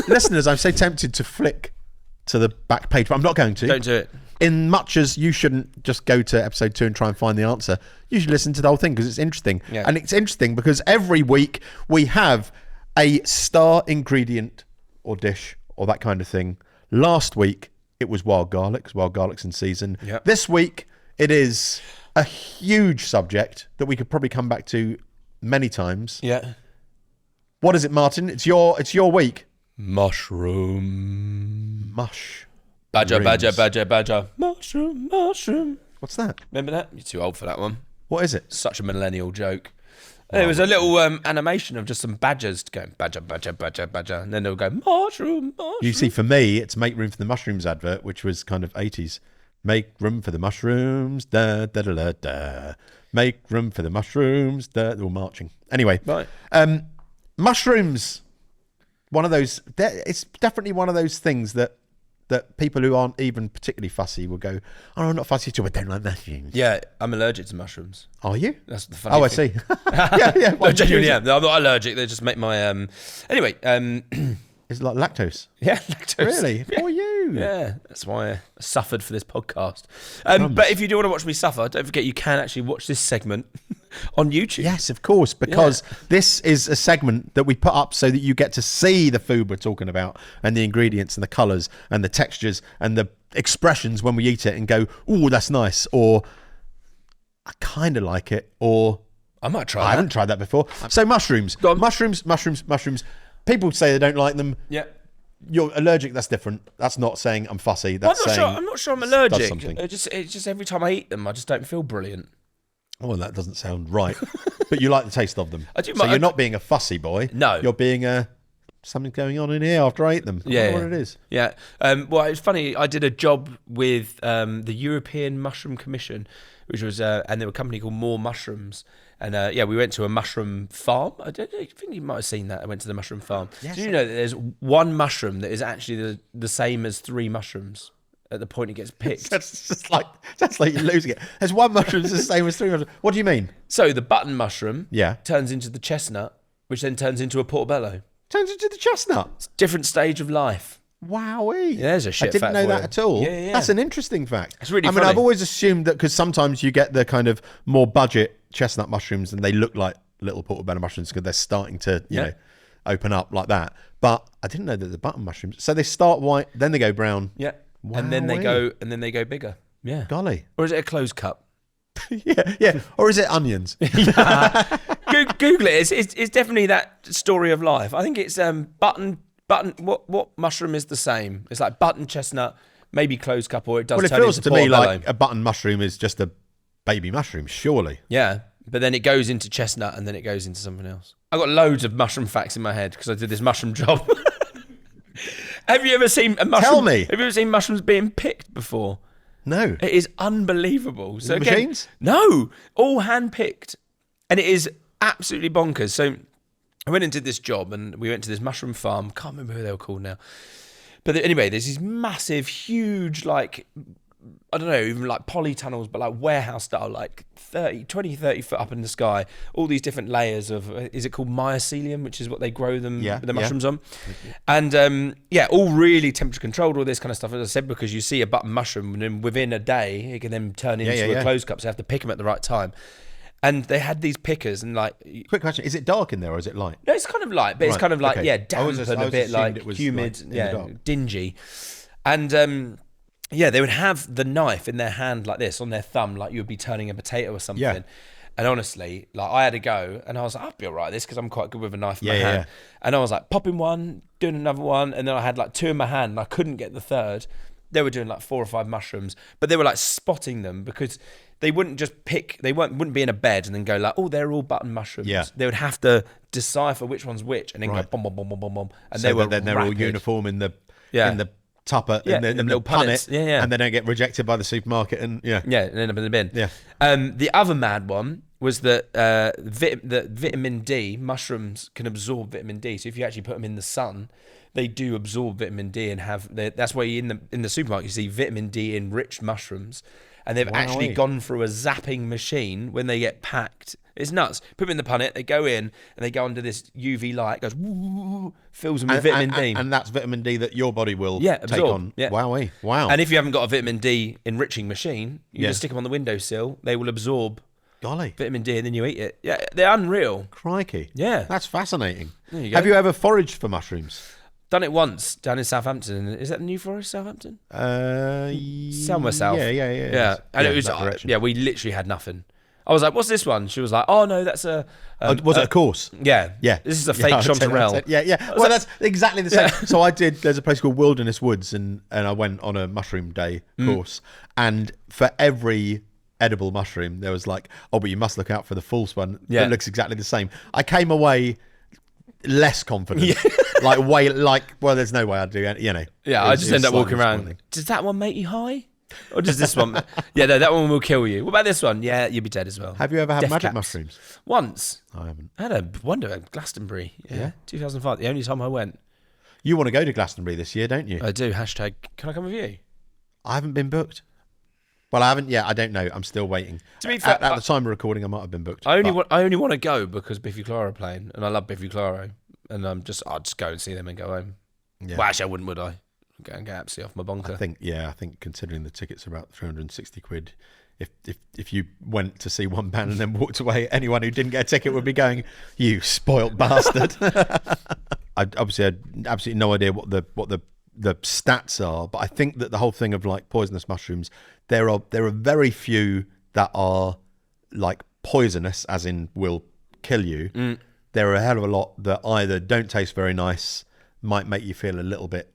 Listeners, I'm so tempted to flick to the back page, but I'm not going to. Don't do it. In much as you shouldn't just go to episode 2 and try and find the answer, you should listen to the whole thing because it's interesting. Yeah. And it's interesting because every week we have a star ingredient or dish or that kind of thing. Last week, it was wild garlic, 'cause wild garlic's in season. Yep. This week, it is a huge subject that we could probably come back to many times. Yeah. What is it, Martyn? It's your week. Mushroom. Mush. Badger. Mushroom. What's that? Remember that? You're too old for that one. What is it? Such a millennial joke. It was a little animation of just some badgers going badger, and then they'll go mushroom. You see, for me, it's Make Room for the Mushrooms advert, which was kind of 80s. Make room for the mushrooms, da da da da da. Make room for the mushrooms, da. They're all marching. Anyway, Right. Mushrooms. One of those. It's definitely one of those things that people who aren't even particularly fussy will go, "Oh, I'm not fussy at all. I don't like mushrooms." Yeah, I'm allergic to mushrooms. Are you? That's the funny thing. I see. yeah. No, genuinely am. No, I'm not allergic. They just make my Anyway, Is it like lactose? yeah, lactose. Really? For you? Yeah, that's why I suffered for this podcast. But if you do want to watch me suffer, don't forget you can actually watch this segment on YouTube. Yes, of course, because this is a segment that we put up so that you get to see the food we're talking about and the ingredients and the colours and the textures and the expressions when we eat it and go, "Ooh, that's nice," or "I kind of like it," or I might try "I haven't tried that before." So mushrooms. Go on. Mushrooms. People say they don't like them. Yeah. You're allergic, that's different. That's not saying I'm fussy. That's I'm not sure I'm does allergic. something. It's just every time I eat them, I just don't feel brilliant. Oh, that doesn't sound right. But you like the taste of them. I do. So you're not being a fussy boy. No. You're being something's going on in here after I ate them. I Yeah, don't know what it is. Yeah. Well, it's funny. I did a job with the European Mushroom Commission, which was, and there was a company called More Mushrooms. And we went to a mushroom farm. I think you might have seen that. I went to the mushroom farm. Yes. Do you know that there's one mushroom that is actually the same as 3 mushrooms at the point it gets picked? That's like you're losing it. There's one mushroom that's the same as 3 mushrooms. What do you mean? So the button mushroom Yeah. turns into the chestnut, which then turns into a portobello. Turns into the chestnut. Different stage of life. Wowee. Yeah, there's a shit I didn't fact know for that you. at all. Yeah. That's an interesting fact. It's really I mean, funny. I've always assumed that because sometimes you get the kind of more budget chestnut mushrooms and they look like little portobello mushrooms because they're starting to, you know, open up like that. But I didn't know that the button mushrooms. So they start white, then they go brown. Yeah. And then they Wowee. go bigger. Yeah. Golly. Or is it a closed cup? yeah. Or is it onions? Google it. It's definitely that story of life. I think it's button. What mushroom is the same? It's like button chestnut, maybe closed cup, or it does. Well, it turn feels into to me portobello. like a button mushroom is just a baby mushroom, surely. Yeah, but then it goes into chestnut, and then it goes into something else. I got loads of mushroom facts in my head because I did this mushroom job. Have you ever seen a mushroom? Tell me. Have you ever seen mushrooms being picked before? No. It is unbelievable. So again, Machines? no, all hand picked, and it is absolutely bonkers. So I went and did this job, and we went to this mushroom farm. Can't remember who they were called now, but anyway, there's these massive, huge, like I don't know, even like polytunnels, but like warehouse style, like 20, 30 foot up in the sky. All these different layers of, is it called mycelium, which is what they grow them, the mushrooms on. And all really temperature controlled, all this kind of stuff, as I said, because you see a button mushroom and then within a day, it can then turn into a closed cup. So you have to pick them at the right time. And they had these pickers and like... Quick question, is it dark in there or is it light? No, it's kind of light, but it's kind of like, damp and a bit like humid, dingy. And... they would have the knife in their hand like this, on their thumb, like you would be turning a potato or something. Yeah. And honestly, like I had to go, and I was like, I'll be all right at this because I'm quite good with a knife in my hand. And I was like, popping one, doing another one, and then I had like 2 in my hand, and I couldn't get the third. They were doing like 4 or 5 mushrooms, but they were like spotting them because they wouldn't just pick, they wouldn't be in a bed and then go like, oh, they're all button mushrooms. Yeah. They would have to decipher which one's which, and then go boom, boom, boom, boom, boom, boom. And so they're all uniform in the tupper and then they'll pun it and they don't get rejected by the supermarket and and end up in the bin. The other mad one was that the vitamin D, mushrooms can absorb vitamin D, so if you actually put them in the sun, they do absorb vitamin D and that's why in the supermarket you see vitamin D enriched mushrooms, and they've actually gone through a zapping machine when they get packed It's nuts. Put them in the punnet, they go in, and they go under this UV light, goes, woo, fills them with vitamin D. And that's vitamin D that your body will absorb. take on. Yeah. Wow. And if you haven't got a vitamin D enriching machine, you just stick them on the windowsill, they will absorb vitamin D, and then you eat it. Yeah, they're unreal. Crikey. Yeah. That's fascinating. There you go. Have you ever foraged for mushrooms? Done it once down in Southampton. Is that the New Forest, Southampton? Somewhere south. Yeah. And it was, we literally had nothing. I was like, what's this one? She was like, oh, no, that's a... was it a course? Yeah. Yeah. This is a fake chanterelle. Yeah. Well, that's exactly the same. So there's a place called Wilderness Woods, and I went on a mushroom day course. And for every edible mushroom, there was like, oh, but you must look out for the false one that looks exactly the same. I came away less confident. Well, there's no way I'd do it, Yeah, I just end up walking around. Does that one make you high? Or does this one? Yeah, no, that one will kill you. What about this one? Yeah, you'll be dead as well. Have you ever had magic mushrooms? Once. I haven't. I had a wonder at Glastonbury. Yeah, 2005. The only time I went. You want to go to Glastonbury this year, don't you? I do. Hashtag, can I come with you? I haven't been booked. Well, I haven't yet. I don't know. I'm still waiting. To be fair, at the time of recording, I might have been booked. I only want to go because Biffy Clyro are playing, and I love Biffy Clyro, and I'll just go and see them and go home. Yeah. Well, actually, I wouldn't, would I? Go and get absolutely off my bunker. I think considering the tickets are about 360 quid, if you went to see one band and then walked away, anyone who didn't get a ticket would be going, "You spoilt bastard." I obviously had absolutely no idea what the stats are, but I think that the whole thing of like poisonous mushrooms, there are very few that are like poisonous, as in will kill you. There are a hell of a lot that either don't taste very nice, might make you feel a little bit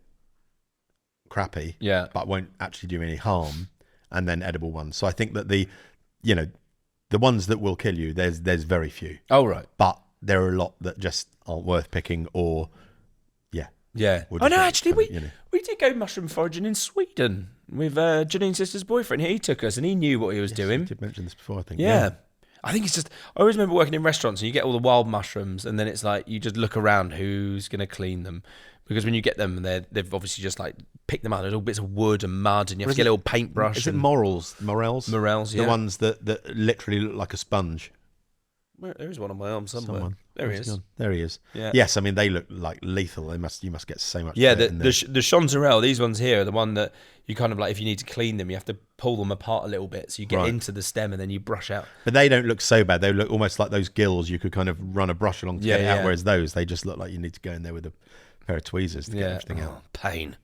crappy, but won't actually do any harm, and then edible ones. So I think that the ones that will kill you, there's very few. Oh, right. But there are a lot that just aren't worth picking, or Oh no, actually we did go mushroom foraging in Sweden with Janine's sister's boyfriend. He took us and he knew what he was doing. I did mention this before, I think. Yeah. I think it's just, I always remember working in restaurants and you get all the wild mushrooms and then it's like you just look around who's going to clean them. Because when you get them, they've obviously just like picked them out. There's all bits of wood and mud, and you have to get a little paintbrush. Is it morels? Morels, yeah. The ones that literally look like a sponge. Well, there is one on my arm somewhere. There he is. Gone? There he is. Yeah. Yes, I mean they look like lethal. You must get so much. Yeah, the chanterelle. These ones here are the one that you kind of like. If you need to clean them, you have to pull them apart a little bit, so you get into the stem and then you brush out. But they don't look so bad. They look almost like those gills. You could kind of run a brush along to get it out. Whereas those, they just look like you need to go in there with a pair of tweezers to get everything out. Pain.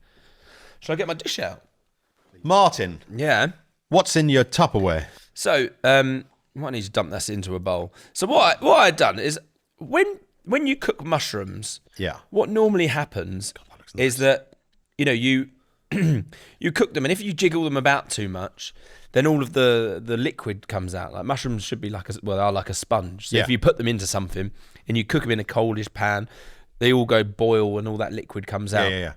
Shall I get my dish out? Martyn. Yeah. What's in your Tupperware? So, might need to dump this into a bowl. So what I'd done is when you cook mushrooms, what normally happens is that you you cook them, and if you jiggle them about too much, then all of the liquid comes out. Like mushrooms should be are like a sponge. So if you put them into something and you cook them in a coldish pan, they all go boil and all that liquid comes out. Yeah.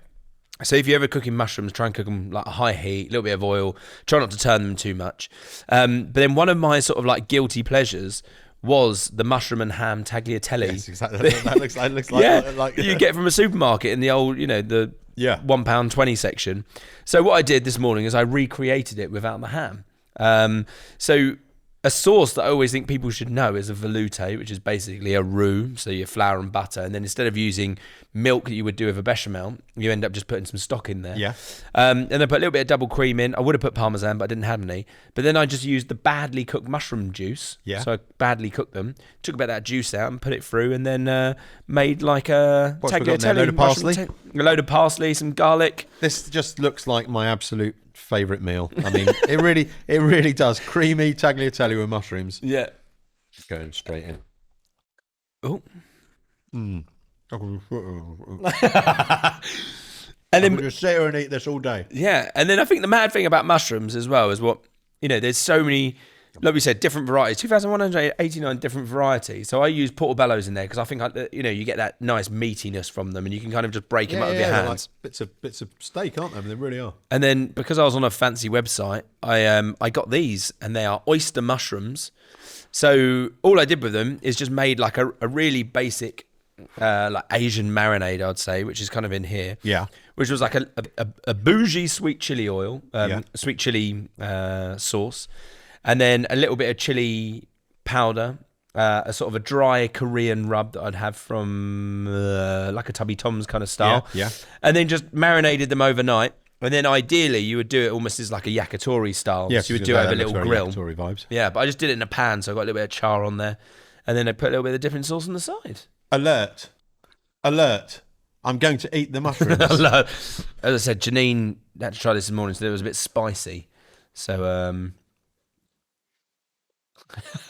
So if you're ever cooking mushrooms, try and cook them like a high heat, a little bit of oil. Try not to turn them too much. But then one of my sort of like guilty pleasures was the mushroom and ham tagliatelle. Yes, exactly. That looks like you get from a supermarket in the old, the £1.20 section. So what I did this morning is I recreated it without the ham. So a sauce that I always think people should know is a velouté, which is basically a roux, so your flour and butter, and then instead of using milk that you would do with a bechamel, you end up just putting some stock in there. Yeah. And I put a little bit of double cream in. I would have put parmesan, but I didn't have any. But then I just used the badly cooked mushroom juice. Yeah. So I badly cooked them, took a bit of that juice out and put it through, and then made like a tagliatelle. A load of parsley? A load of parsley, some garlic. This just looks like my absolute favourite meal. I mean, it really does. Creamy tagliatelle with mushrooms. Yeah. Just going straight in. Oh. And then just sit here and eat this all day. Yeah, and then I think the mad thing about mushrooms as well is what there's so many, like we said, different varieties. 2,189 different varieties. So I use portobellos in there because I think you get that nice meatiness from them, and you can kind of just break them up with your hands. Like bits of steak, aren't they? I mean, they really are. And then because I was on a fancy website, I got these, and they are oyster mushrooms. So all I did with them is just made like a really basic like Asian marinade, I'd say, which is kind of in here. Yeah. Which was like a bougie sweet chili oil, sweet chili sauce, and then a little bit of chili powder, a sort of a dry Korean rub that I'd have from like a Tubby Tom's kind of style. Yeah. And then just marinated them overnight. And then ideally you would do it almost as like a yakitori style. Yeah, so you would do it over a little grill. Yakitori vibes. Yeah, but I just did it in a pan, so I got a little bit of char on there. And then I put a little bit of dipping sauce on the side. Alert. I'm going to eat the mushrooms. As I said, Janine had to try this morning, so it was a bit spicy. So,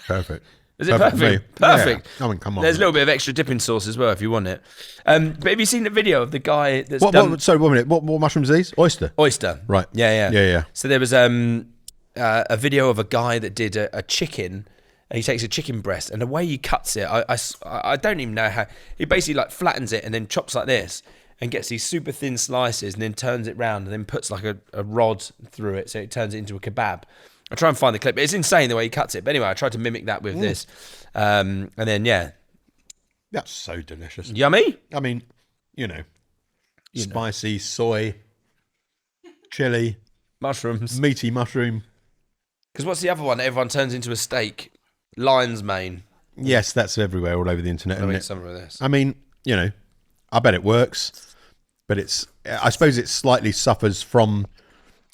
Perfect. is it perfect? Perfect. Yeah. I mean, come on. There's a little bit of extra dipping sauce as well if you want it. But have you seen the video of the guy that's done... Sorry, 1 minute. What mushrooms are these? Oyster? Oyster. Right. Yeah. So there was a video of a guy that did a chicken. He takes a chicken breast, and the way he cuts it, I don't even know how. He basically like flattens it and then chops like this and gets these super thin slices and then turns it round and then puts like a rod through it so it turns it into a kebab. I try and find the clip, but it's insane the way he cuts it. But anyway, I tried to mimic that with this. And then, yeah. That's so delicious. Yummy? I mean, spicy, soy, chili, mushrooms, meaty mushroom. Because what's the other one that everyone turns into a steak? Lion's mane. Yes, that's everywhere, all over the internet. I mean, some of this. I mean, I bet it works, but I suppose it slightly suffers from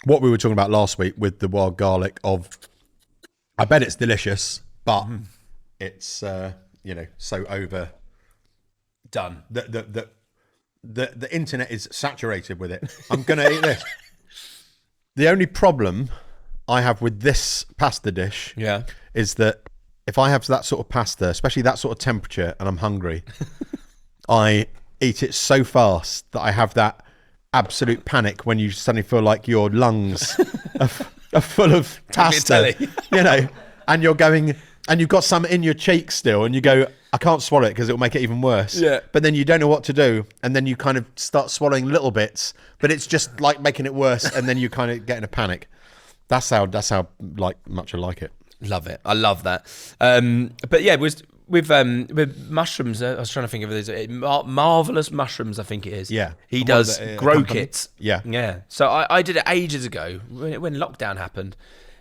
what we were talking about last week with the wild garlic I bet it's delicious, but it's, so over. Done. The internet is saturated with it. I'm going to eat this. The only problem I have with this pasta dish is that if I have that sort of pasta, especially that sort of temperature, and I'm hungry, I eat it so fast that I have that absolute panic when you suddenly feel like your lungs are full of pasta, and you're going, and you've got some in your cheeks still, and you go, I can't swallow it because it'll make it even worse. Yeah. But then you don't know what to do, and then you kind of start swallowing little bits, but it's just like making it worse, and then you kind of get in a panic. That's how like much I like it. Love it. I love that. But yeah, with mushrooms, I was trying to think of these marvelous mushrooms. I think it is. Yeah, he does grow company. kits. Yeah. So I did it ages ago when lockdown happened,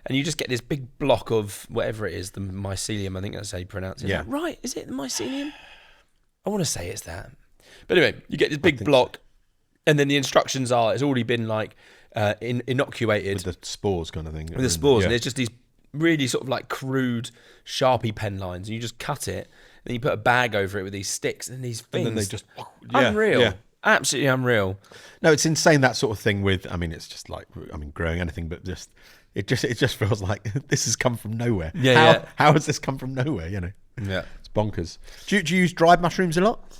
and you just get this big block of whatever it is, the mycelium. I think that's how you pronounce it. Yeah. Like, right? Is it the mycelium? I want to say it's that. But anyway, you get this big block, and then the instructions are it's already been like inoculated with the spores kind of thing. With the spores, and there's just these really sort of like crude Sharpie pen lines, and you just cut it, and then you put a bag over it with these sticks and these things. And then they just unreal, absolutely unreal. No, it's insane, that sort of thing. It's just like growing anything, but it just feels like this has come from nowhere. How has this come from nowhere? It's bonkers. Do you use dried mushrooms a lot?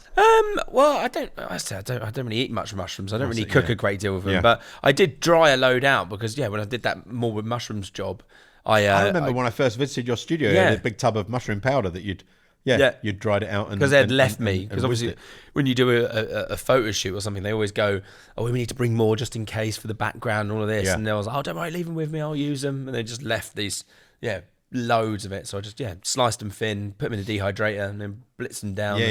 Well, I don't really eat much mushrooms. I don't really cook a great deal with them, but I did dry a load out because when I did that more with mushrooms job, I remember when I first visited your studio, you had a big tub of mushroom powder that you'd dried it out, because they had left me. Because obviously, when you do a photo shoot or something, they always go, "Oh, we need to bring more just in case for the background and all of this." And I was like, "Oh, don't worry, leave them with me. I'll use them." And they just left these, loads of it. So I just sliced them thin, put them in a dehydrator, and then blitzed them down.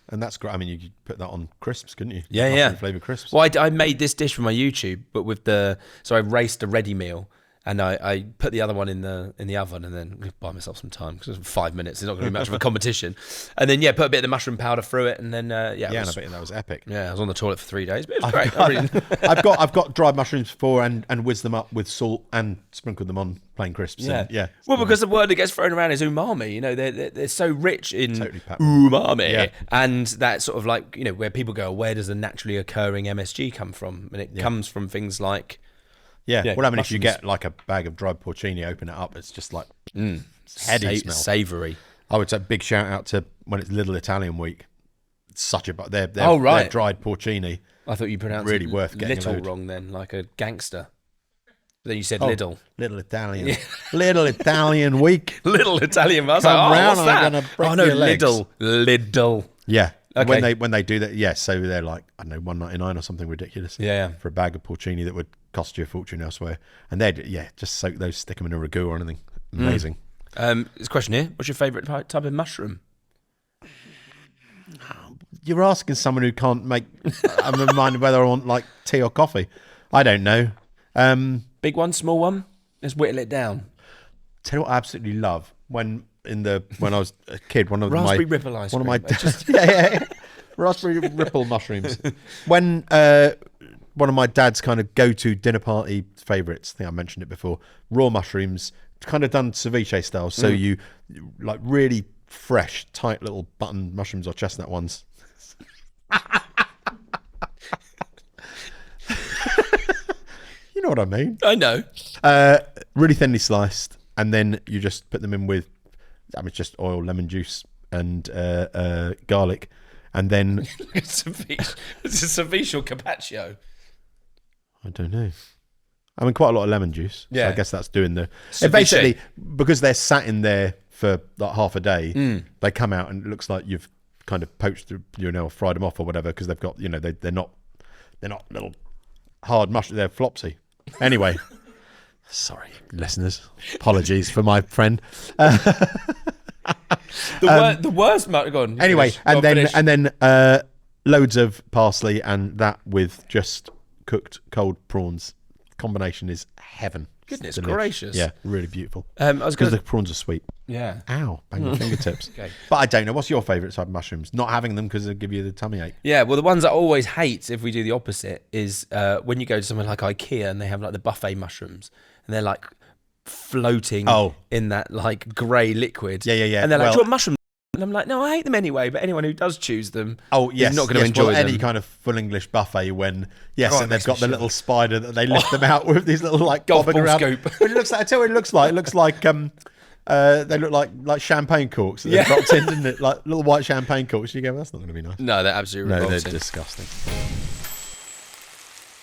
And that's great. I mean, you could put that on crisps, couldn't you? Mushroom flavored crisps. Well, I made this dish for my YouTube, but so I raced a ready meal. And I put the other one in the oven, and then buy myself some time because it was 5 minutes. It's not going to be much of a competition. And then put a bit of the mushroom powder through it, and then and I bet that was epic. Yeah, I was on the toilet for 3 days, but it was great. I've got dried mushrooms before and whizzed them up with salt and sprinkled them on plain crisps. Yeah. Well, because the word that gets thrown around is umami. They're so rich in umami, and that sort of like where people go, where does the naturally occurring MSG come from? And it comes from things like. Well, I mean, if you get like a bag of dried porcini, open it up, it's just like heady smell. Savoury. I would say big shout out to when it's Little Italian Week. It's such a their dried porcini. I thought you pronounced really it worth getting little a load. wrong then, like a gangster. But then you said Little Italian, Little Italian Week. Little Italian. I was Come like, round, what's that? I'm gonna break your legs. Lidl. Yeah. Okay. When they do that, so they're like, I don't know, $1.99 or something ridiculous. Yeah. For a bag of porcini that would cost you a fortune elsewhere, and they'd just soak those, stick them in a ragu or anything. Amazing. There's a question here. What's your favourite type of mushroom? You're asking someone who can't make up my mind whether I want like tea or coffee. I don't know. Big one, small one. Let's whittle it down. Tell you what I absolutely love when when I was a kid. One of Raspberry Ripple ice one cream. of my yeah. Raspberry Ripple mushrooms. When one of my dad's kind of go-to dinner party favourites, I think I mentioned it before, raw mushrooms, kind of done ceviche style. So you like really fresh, tight little button mushrooms or chestnut ones. You know what I mean? I know. Really thinly sliced, and then you just put them in with, just oil, lemon juice, and garlic, and then It's a ceviche or carpaccio. I don't know. I mean, quite a lot of lemon juice. Yeah. So I guess that's doing the. Ceviche. Basically, because they're sat in there for like half a day, they come out and it looks like you've kind of poached, or fried them off or whatever, because they've got, they're not little hard mushrooms. They're flopsy. Anyway, sorry, listeners. Apologies for my friend. The worst. Go on. Anyway, Finish. and then loads of parsley, and that with just cooked cold prawns. Combination is heaven. Goodness Delish. gracious. Yeah, really beautiful. I was Because going the prawns are sweet. Yeah. Ow, bang your fingertips. Okay. But I don't know. What's your favourite type of mushrooms? Not having them because they give you the tummy ache. Yeah, well, the ones I always hate, if we do the opposite, is when you go to somewhere like IKEA and they have like the buffet mushrooms and they're like floating in that like grey liquid. Yeah. And they're like, do you want mushrooms? And I'm like, no, I hate them anyway. But anyone who does choose them is not going to enjoy them. Any kind of full English buffet when, Oh, and they've got the little spider that they lift them out with, these little like Golf bobbing ball around. scoop. But it looks like, I tell you what it looks like. It looks like they look like champagne corks that they've dropped in, didn't it? Like little white champagne corks. You go, well, that's not going to be nice. No, they're absolutely No, revolting. they're disgusting.